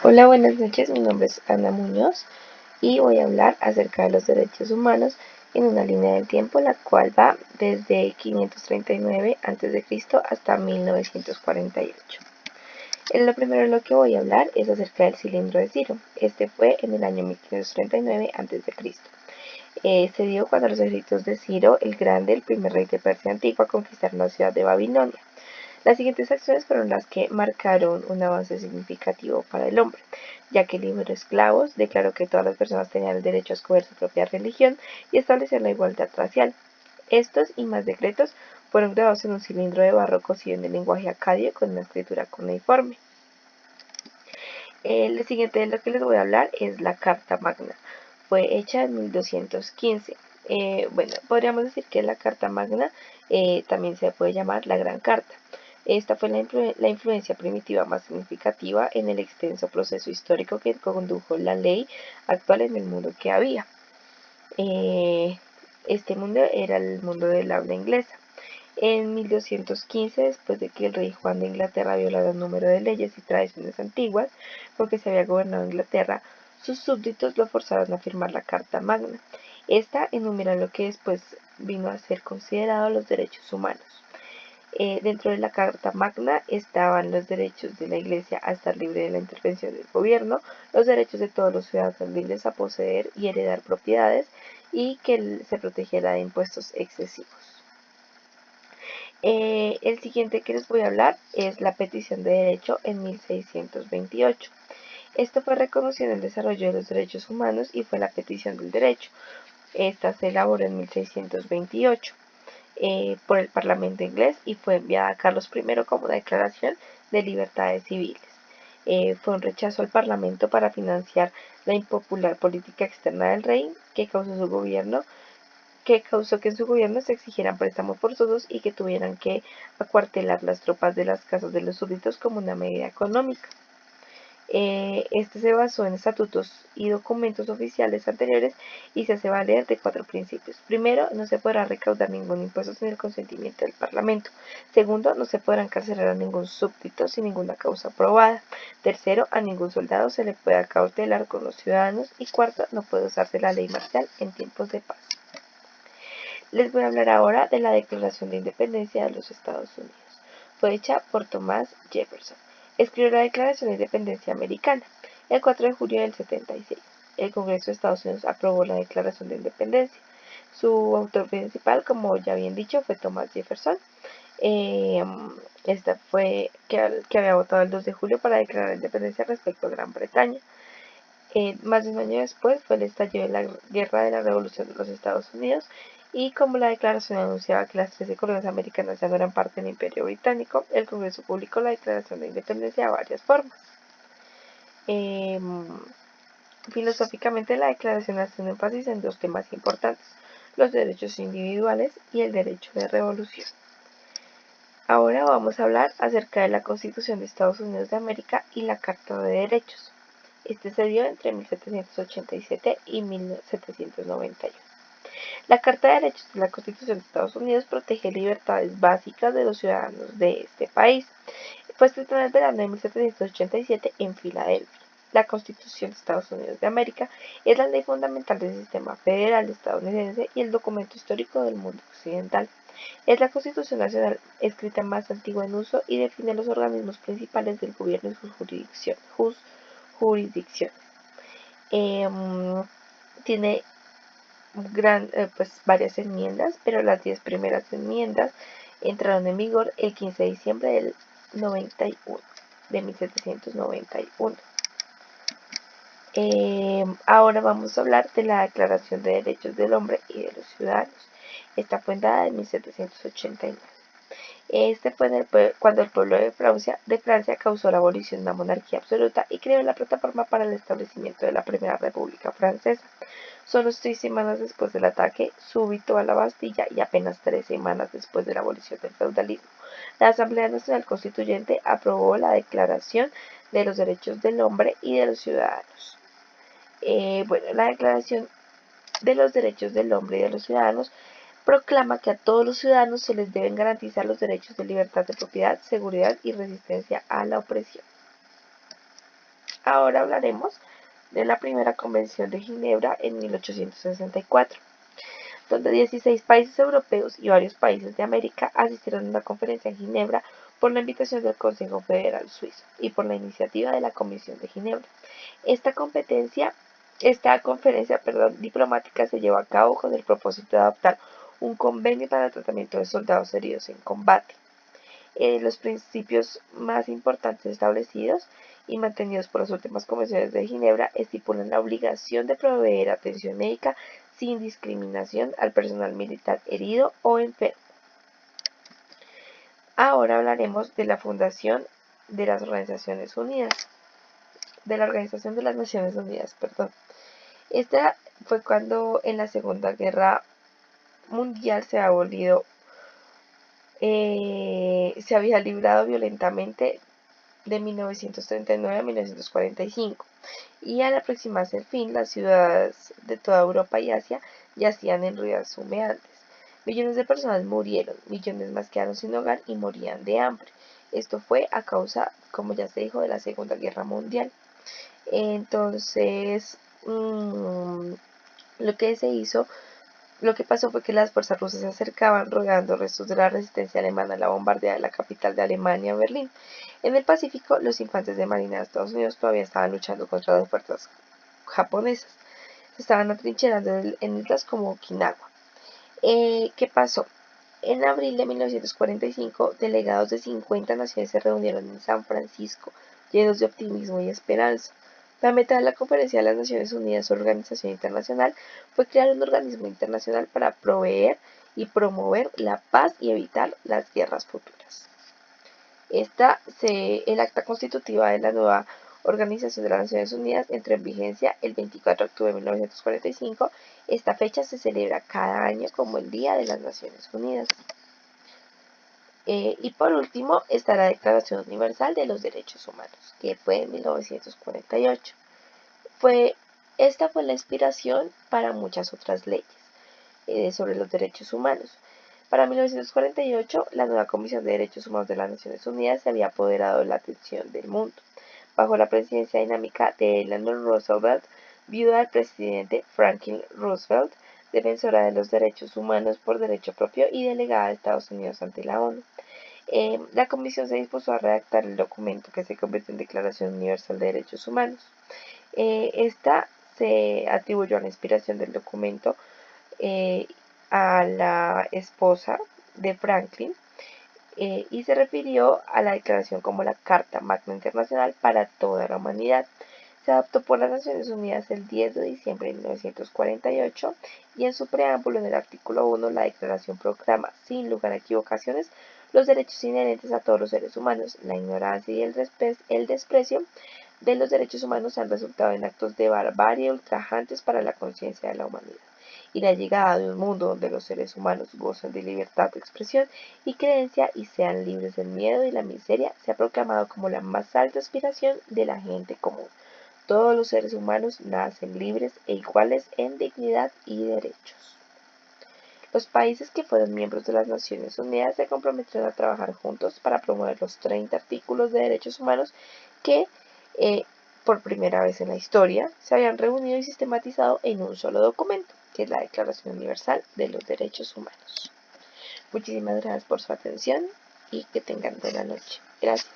Hola, buenas noches. Mi nombre es Ana Muñoz y voy a hablar acerca de los derechos humanos en una línea del tiempo la cual va desde 539 a.C. hasta 1948. Lo primero de lo que voy a hablar es acerca del cilindro de Ciro. Este fue en el año 1539 a.C. Se dio cuando los ejércitos de Ciro el Grande, el primer rey de Persia antigua, conquistaron la ciudad de Babilonia. Las siguientes acciones fueron las que marcaron un avance significativo para el hombre, ya que liberó esclavos, declaró que todas las personas tenían el derecho a escoger su propia religión y estableció la igualdad racial. Estos y más decretos fueron grabados en un cilindro de barro cocido en el lenguaje acadio con una escritura cuneiforme. El siguiente de lo que les voy a hablar es la Carta Magna. Fue hecha en 1215. Bueno, podríamos decir que la Carta Magna también se puede llamar la Gran Carta. Esta fue la influencia primitiva más significativa en el extenso proceso histórico que condujo la ley actual en el mundo que había. Este mundo era el mundo del habla inglesa. En 1215, después de que el rey Juan de Inglaterra violara un número de leyes y tradiciones antiguas, porque se había gobernado Inglaterra, sus súbditos lo forzaron a firmar la Carta Magna. Esta enumera lo que después vino a ser considerado los derechos humanos. Dentro de la Carta Magna estaban los derechos de la Iglesia a estar libre de la intervención del gobierno, los derechos de todos los ciudadanos libres a poseer y heredar propiedades y que se protegiera de impuestos excesivos. El siguiente que les voy a hablar es la petición de derecho en 1628. Esto fue reconocido en el desarrollo de los derechos humanos y fue la petición del derecho. Esta se elaboró en 1628 por el Parlamento inglés y fue enviada a Carlos I como una declaración de libertades civiles. Fue un rechazo al Parlamento para financiar la impopular política externa del rey que causó que en su gobierno se exigieran préstamos forzosos y que tuvieran que acuartelar las tropas de las casas de los súbditos como una medida económica. Este se basó en estatutos y documentos oficiales anteriores y se hace valer de 4 principios. Primero, no se podrá recaudar ningún impuesto sin el consentimiento del Parlamento. Segundo, no se podrá encarcelar a ningún súbdito sin ninguna causa probada. Tercero, a ningún soldado se le puede acautelar con los ciudadanos. Y cuarto, no puede usarse la ley marcial en tiempos de paz. Les voy a hablar ahora de la Declaración de Independencia de los Estados Unidos. Fue hecha por Thomas Jefferson. Escribió la Declaración de Independencia Americana el 4 de julio del 76. El Congreso de Estados Unidos aprobó la Declaración de Independencia. Su autor principal, como ya bien dicho, fue Thomas Jefferson. Esta fue que había votado el 2 de julio para declarar la independencia respecto a Gran Bretaña. Más de un año después fue el estallido de la Guerra de la Revolución de los Estados Unidos y como la declaración anunciaba que las 13 colonias americanas ya no eran parte del Imperio Británico, el Congreso publicó la Declaración de Independencia de varias formas. Filosóficamente, la declaración hace un énfasis en dos temas importantes: los derechos individuales y el derecho de revolución. Ahora vamos a hablar acerca de la Constitución de Estados Unidos de América y la Carta de Derechos. Este se dio entre 1787 y 1791. La Carta de Derechos de la Constitución de Estados Unidos protege libertades básicas de los ciudadanos de este país. Fue escrita en el verano de 1787 en Filadelfia. La Constitución de Estados Unidos de América es la ley fundamental del sistema federal estadounidense y el documento histórico del mundo occidental. Es la Constitución Nacional escrita más antigua en uso y define los organismos principales del gobierno y sus jurisdicciones. Tiene varias enmiendas, pero las 10 primeras enmiendas entraron en vigor el 15 de diciembre del 91, de 1791. Ahora vamos a hablar de la Declaración de Derechos del Hombre y de los Ciudadanos. Esta fue dada en 1789. Este fue cuando el pueblo de Francia causó la abolición de la monarquía absoluta y creó la plataforma para el establecimiento de la Primera República Francesa. Solo 6 semanas después del ataque súbito a la Bastilla y apenas 3 semanas después de la abolición del feudalismo, la Asamblea Nacional Constituyente aprobó la Declaración de los Derechos del Hombre y de los Ciudadanos. La Declaración de los Derechos del Hombre y de los Ciudadanos proclama que a todos los ciudadanos se les deben garantizar los derechos de libertad de propiedad, seguridad y resistencia a la opresión. Ahora hablaremos de la primera Convención de Ginebra en 1864, donde 16 países europeos y varios países de América asistieron a una conferencia en Ginebra por la invitación del Consejo Federal Suizo y por la iniciativa de la Comisión de Ginebra. Esta conferencia diplomática se llevó a cabo con el propósito de adoptar un convenio para el tratamiento de soldados heridos en combate. Los principios más importantes establecidos y mantenidos por las últimas convenciones de Ginebra estipulan la obligación de proveer atención médica sin discriminación al personal militar herido o enfermo. Ahora hablaremos de la fundación de las Organizaciones Unidas, de la Organización de las Naciones Unidas, perdón. Esta fue cuando en la Segunda Guerra Mundial se había librado violentamente de 1939 a 1945, y al aproximarse el fin, las ciudades de toda Europa y Asia yacían en ruinas humeantes. Millones de personas murieron, millones más quedaron sin hogar y morían de hambre. Esto fue a causa, como ya se dijo, de la Segunda Guerra Mundial. Entonces, lo que pasó fue que las fuerzas rusas se acercaban rogando restos de la resistencia alemana a la bombardeada de la capital de Alemania, Berlín. En el Pacífico, los infantes de marina de Estados Unidos todavía estaban luchando contra las fuerzas japonesas. Se estaban atrincherando en islas como Okinawa. ¿Qué pasó? En abril de 1945, delegados de 50 naciones se reunieron en San Francisco, llenos de optimismo y esperanza. La meta de la Conferencia de las Naciones Unidas, Organización Internacional, fue crear un organismo internacional para proveer y promover la paz y evitar las guerras futuras. El acta constitutiva de la nueva Organización de las Naciones Unidas entró en vigencia el 24 de octubre de 1945. Esta fecha se celebra cada año como el Día de las Naciones Unidas. Y por último está la Declaración Universal de los Derechos Humanos, que fue en 1948. Esta fue la inspiración para muchas otras leyes sobre los derechos humanos. Para 1948, la nueva Comisión de Derechos Humanos de las Naciones Unidas se había apoderado de la atención del mundo. Bajo la presidencia dinámica de Eleanor Roosevelt, viuda del presidente Franklin Roosevelt, defensora de los derechos humanos por derecho propio y delegada de Estados Unidos ante la ONU. La Comisión se dispuso a redactar el documento que se convirtió en Declaración Universal de Derechos Humanos. Esta se atribuyó a la inspiración del documento a la esposa de Franklin, y se refirió a la declaración como la Carta Magna Internacional para toda la humanidad. Se adoptó por las Naciones Unidas el 10 de diciembre de 1948 y en su preámbulo, en el artículo 1, la declaración proclama, sin lugar a equivocaciones, los derechos inherentes a todos los seres humanos. La ignorancia y el desprecio de los derechos humanos han resultado en actos de barbarie ultrajantes para la conciencia de la humanidad, y la llegada de un mundo donde los seres humanos gozan de libertad de expresión y creencia y sean libres del miedo y la miseria se ha proclamado como la más alta aspiración de la gente común. Todos los seres humanos nacen libres e iguales en dignidad y derechos. Los países que fueron miembros de las Naciones Unidas se comprometieron a trabajar juntos para promover los 30 artículos de derechos humanos que, por primera vez en la historia, se habían reunido y sistematizado en un solo documento, que es la Declaración Universal de los Derechos Humanos. Muchísimas gracias por su atención y que tengan buena noche. Gracias.